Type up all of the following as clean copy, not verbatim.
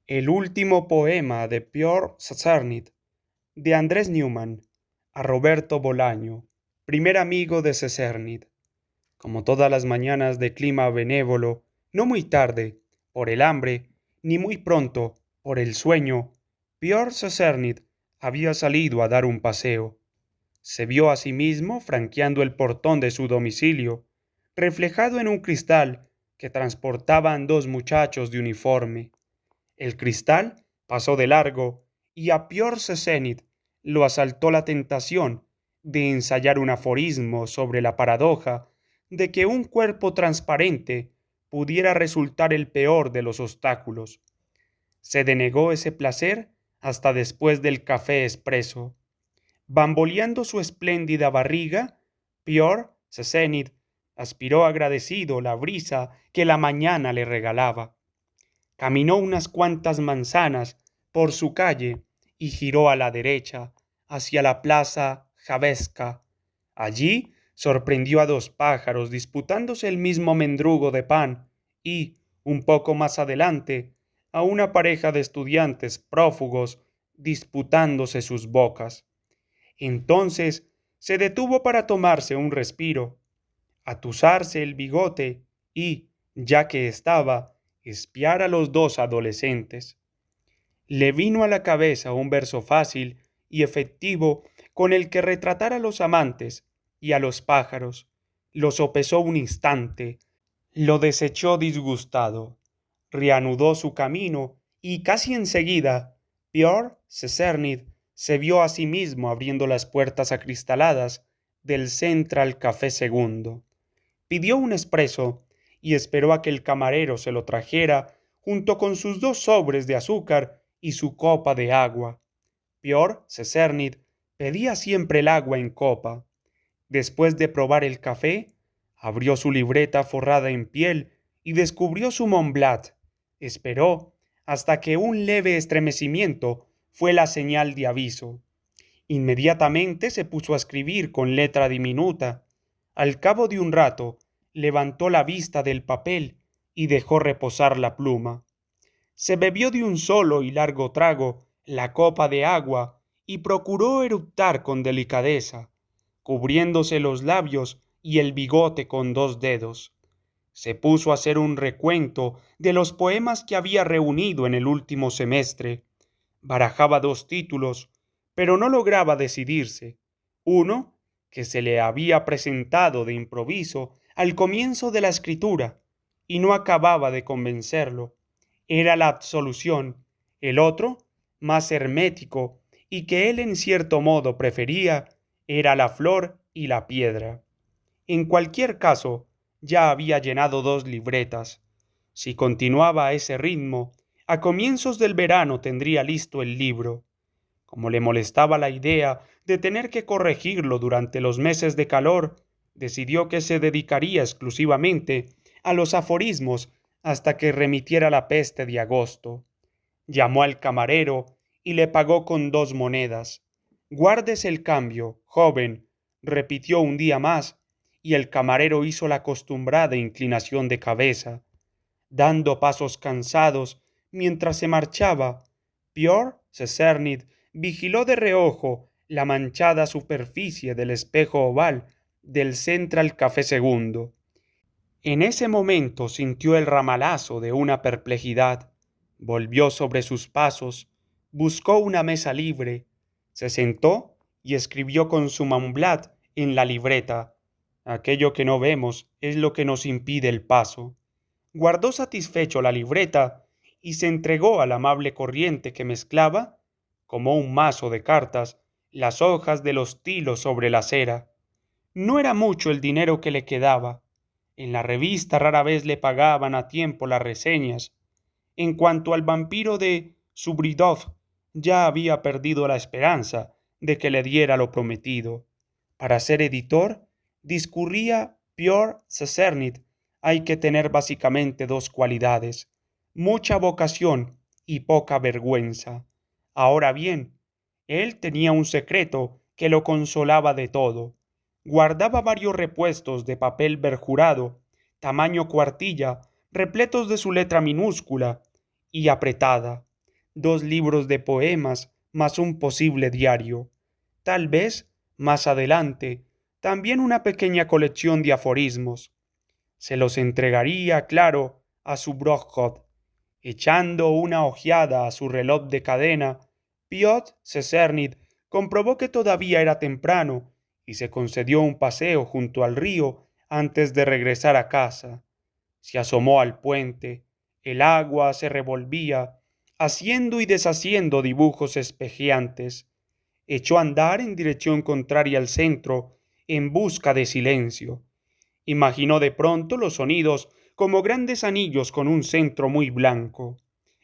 El último poema de Piotr Sazernit, de Andrés Newman, a Roberto Bolaño, primer amigo de Sazernit. Como todas las mañanas de clima benévolo, no muy tarde, por el hambre, ni muy pronto, por el sueño, Piotr Sazernit había salido a dar un paseo. Se vio a sí mismo franqueando el portón de su domicilio, reflejado en un cristal que transportaban dos muchachos de uniforme. El cristal pasó de largo y a Piotr Sezennit lo asaltó la tentación de ensayar un aforismo sobre la paradoja de que un cuerpo transparente pudiera resultar el peor de los obstáculos. Se denegó ese placer hasta después del café expreso. Bamboleando su espléndida barriga, Piotr Sezennit aspiró agradecido la brisa que la mañana le regalaba. Caminó unas cuantas manzanas por su calle y giró a la derecha, hacia la plaza Javesca. Allí sorprendió a dos pájaros disputándose el mismo mendrugo de pan y, un poco más adelante, a una pareja de estudiantes prófugos disputándose sus bocas. Entonces se detuvo para tomarse un respiro, atusarse el bigote y, ya que estaba, espiar a los dos adolescentes. Le vino a la cabeza un verso fácil y efectivo con el que retratar a los amantes y a los pájaros. Lo sopesó un instante, lo desechó disgustado, reanudó su camino y casi enseguida Piotr Sezernit se vio a sí mismo abriendo las puertas acristaladas del Central Café Segundo. Pidió un espresso y esperó a que el camarero se lo trajera junto con sus dos sobres de azúcar y su copa de agua. Piotr Sezernit pedía siempre el agua en copa. Después de probar el café, abrió su libreta forrada en piel y descubrió su Mont Blanc. Esperó hasta que un leve estremecimiento fue la señal de aviso. Inmediatamente se puso a escribir con letra diminuta. Al cabo de un rato, levantó la vista del papel y dejó reposar la pluma. Se bebió de un solo y largo trago la copa de agua y procuró eructar con delicadeza, cubriéndose los labios y el bigote con dos dedos. Se puso a hacer un recuento de los poemas que había reunido en el último semestre. Barajaba dos títulos, pero no lograba decidirse. Uno, que se le había presentado de improviso al comienzo de la escritura, y no acababa de convencerlo. Era la absolución. El otro, más hermético, y que él en cierto modo prefería, era la flor y la piedra. En cualquier caso, ya había llenado dos libretas. Si continuaba a ese ritmo, a comienzos del verano tendría listo el libro. Como le molestaba la idea de tener que corregirlo durante los meses de calor, decidió que se dedicaría exclusivamente a los aforismos hasta que remitiera la peste de agosto. Llamó al camarero y le pagó con 2 monedas. Guárdese el cambio, joven, repitió un día más, y el camarero hizo la acostumbrada inclinación de cabeza. Dando pasos cansados mientras se marchaba, Piotr Sezernit vigiló de reojo la manchada superficie del espejo oval del Central Café Segundo. En ese momento sintió el ramalazo de una perplejidad. Volvió sobre sus pasos, buscó una mesa libre, se sentó y escribió con su Mont en la libreta. Aquello que no vemos es lo que nos impide el paso. Guardó satisfecho la libreta y se entregó a la amable corriente que mezclaba, como un mazo de cartas, las hojas de los tilos sobre la acera. No era mucho el dinero que le quedaba. En la revista rara vez le pagaban a tiempo las reseñas. En cuanto al vampiro de Subridov, ya había perdido la esperanza de que le diera lo prometido. Para ser editor, discurría Piotr Sezernit, hay que tener básicamente dos cualidades: mucha vocación y poca vergüenza. Ahora bien, él tenía un secreto que lo consolaba de todo. Guardaba varios repuestos de papel berjurado, tamaño cuartilla, repletos de su letra minúscula y apretada. 2 libros de poemas más un posible diario. Tal vez, más adelante, también una pequeña colección de aforismos. Se los entregaría, claro, a su Brockcott. Echando una ojeada a su reloj de cadena, Piotr Sesernit comprobó que todavía era temprano y se concedió un paseo junto al río antes de regresar a casa. Se asomó al puente. El agua se revolvía, haciendo y deshaciendo dibujos espejeantes. Echó a andar en dirección contraria al centro, en busca de silencio. Imaginó de pronto los sonidos como grandes anillos con un centro muy blanco.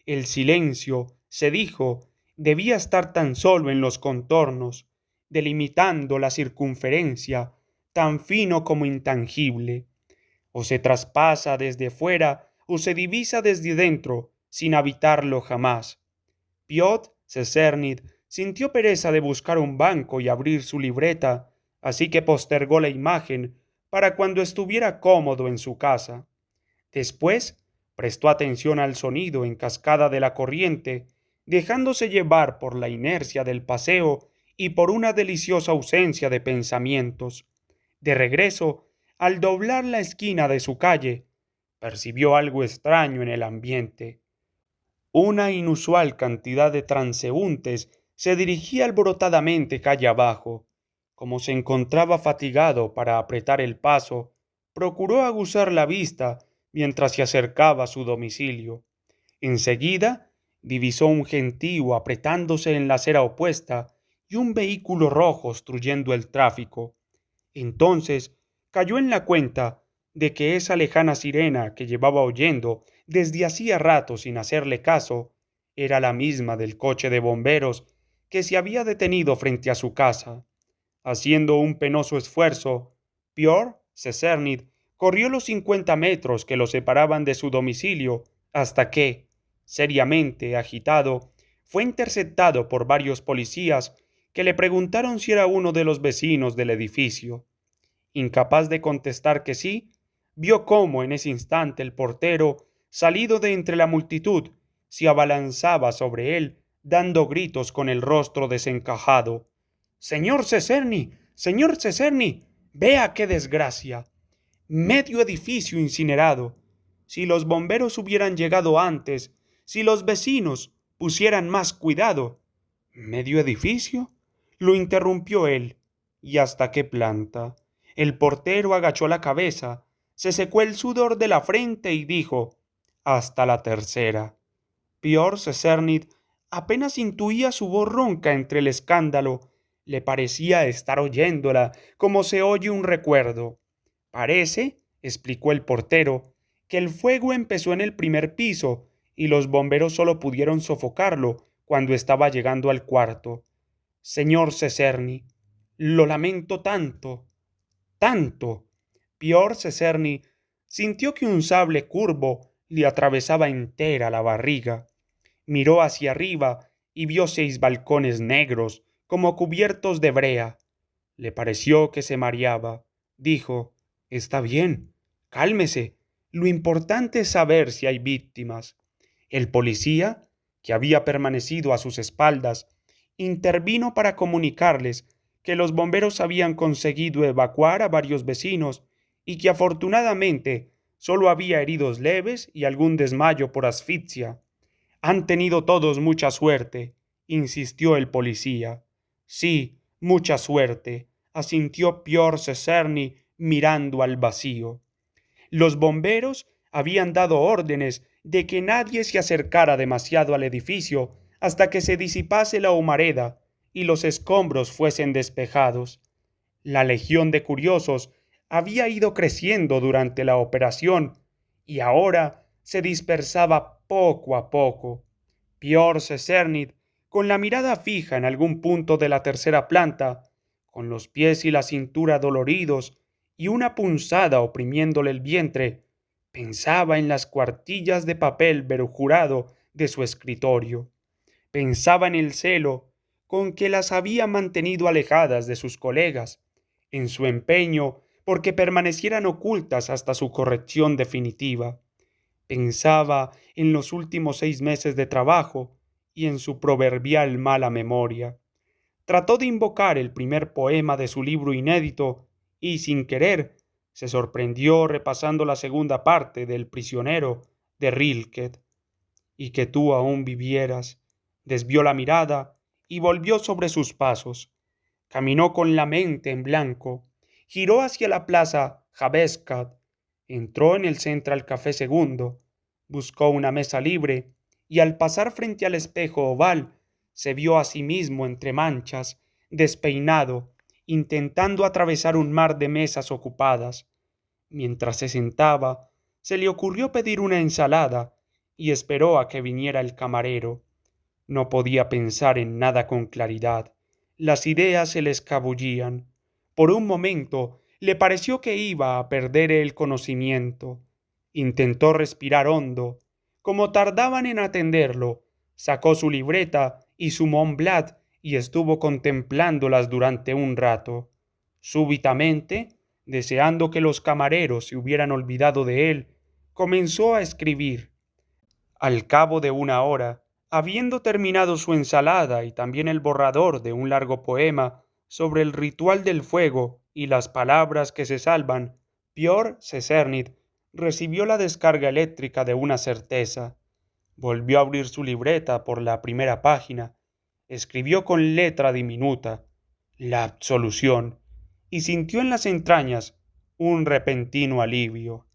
El silencio, se dijo, debía estar tan solo en los contornos, delimitando la circunferencia, tan fino como intangible. O se traspasa desde fuera o se divisa desde dentro, sin habitarlo jamás. Piotr Sesernit sintió pereza de buscar un banco y abrir su libreta, así que postergó la imagen para cuando estuviera cómodo en su casa. Después prestó atención al sonido en cascada de la corriente, dejándose llevar por la inercia del paseo y por una deliciosa ausencia de pensamientos. De regreso, al doblar la esquina de su calle, percibió algo extraño en el ambiente. Una inusual cantidad de transeúntes se dirigía alborotadamente calle abajo. Como se encontraba fatigado para apretar el paso, procuró aguzar la vista mientras se acercaba a su domicilio. Enseguida divisó un gentío apretándose en la acera opuesta y un vehículo rojo obstruyendo el tráfico. Entonces cayó en la cuenta de que esa lejana sirena que llevaba oyendo desde hacía rato sin hacerle caso era la misma del coche de bomberos que se había detenido frente a su casa. Haciendo un penoso esfuerzo, Piotr Sesernit corrió los 50 metros que lo separaban de su domicilio hasta que, seriamente agitado, fue interceptado por varios policías que le preguntaron si era uno de los vecinos del edificio. Incapaz de contestar que sí, vio cómo en ese instante el portero, salido de entre la multitud, se abalanzaba sobre él, dando gritos con el rostro desencajado. «Señor Seserni, señor Seserni, vea qué desgracia. Medio edificio incinerado. Si los bomberos hubieran llegado antes, si los vecinos pusieran más cuidado». «¿Medio edificio?», lo interrumpió él. «¿Y hasta qué planta?». El portero agachó la cabeza, se secó el sudor de la frente y dijo: «Hasta la tercera». Piotr Sesernit apenas intuía su voz ronca entre el escándalo. Le parecía estar oyéndola como se oye un recuerdo. «Parece», explicó el portero, «que el fuego empezó en el primer piso y los bomberos solo pudieron sofocarlo cuando estaba llegando al cuarto. Señor Seserni, lo lamento tanto, tanto». Piotr Seserni sintió que un sable curvo le atravesaba entera la barriga. Miró hacia arriba y vio 6 balcones negros como cubiertos de brea. Le pareció que se mareaba. Dijo: «Está bien, cálmese. Lo importante es saber si hay víctimas». El policía, que había permanecido a sus espaldas, intervino para comunicarles que los bomberos habían conseguido evacuar a varios vecinos y que afortunadamente solo había heridos leves y algún desmayo por asfixia. «Han tenido todos mucha suerte», insistió el policía. «Sí, mucha suerte», asintió Piotr Seserni mirando al vacío. Los bomberos habían dado órdenes de que nadie se acercara demasiado al edificio hasta que se disipase la humareda y los escombros fuesen despejados. La legión de curiosos había ido creciendo durante la operación y ahora se dispersaba poco a poco. Piotr Sesernit, con la mirada fija en algún punto de la tercera planta, con los pies y la cintura doloridos y una punzada oprimiéndole el vientre, pensaba en las cuartillas de papel perjurado de su escritorio. Pensaba en el celo con que las había mantenido alejadas de sus colegas, en su empeño porque permanecieran ocultas hasta su corrección definitiva. Pensaba en los últimos 6 meses de trabajo y en su proverbial mala memoria. Trató de invocar el primer poema de su libro inédito y, sin querer, se sorprendió repasando la segunda parte del Prisionero de Rilke. Y que tú aún vivieras. Desvió la mirada y volvió sobre sus pasos. Caminó con la mente en blanco, giró hacia la plaza Javescat, entró en el Central Café Segundo, buscó una mesa libre y al pasar frente al espejo oval se vio a sí mismo entre manchas, despeinado, intentando atravesar un mar de mesas ocupadas. Mientras se sentaba, se le ocurrió pedir una ensalada y esperó a que viniera el camarero. No podía pensar en nada con claridad. Las ideas se le escabullían. Por un momento le pareció que iba a perder el conocimiento. Intentó respirar hondo. Como tardaban en atenderlo, sacó su libreta y su Mont Blanc y estuvo contemplándolas durante un rato. Súbitamente, deseando que los camareros se hubieran olvidado de él, comenzó a escribir. Al cabo de una hora, habiendo terminado su ensalada y también el borrador de un largo poema sobre el ritual del fuego y las palabras que se salvan, Piotr Cesernit recibió la descarga eléctrica de una certeza. Volvió a abrir su libreta por la primera página, escribió con letra diminuta la absolución y sintió en las entrañas un repentino alivio.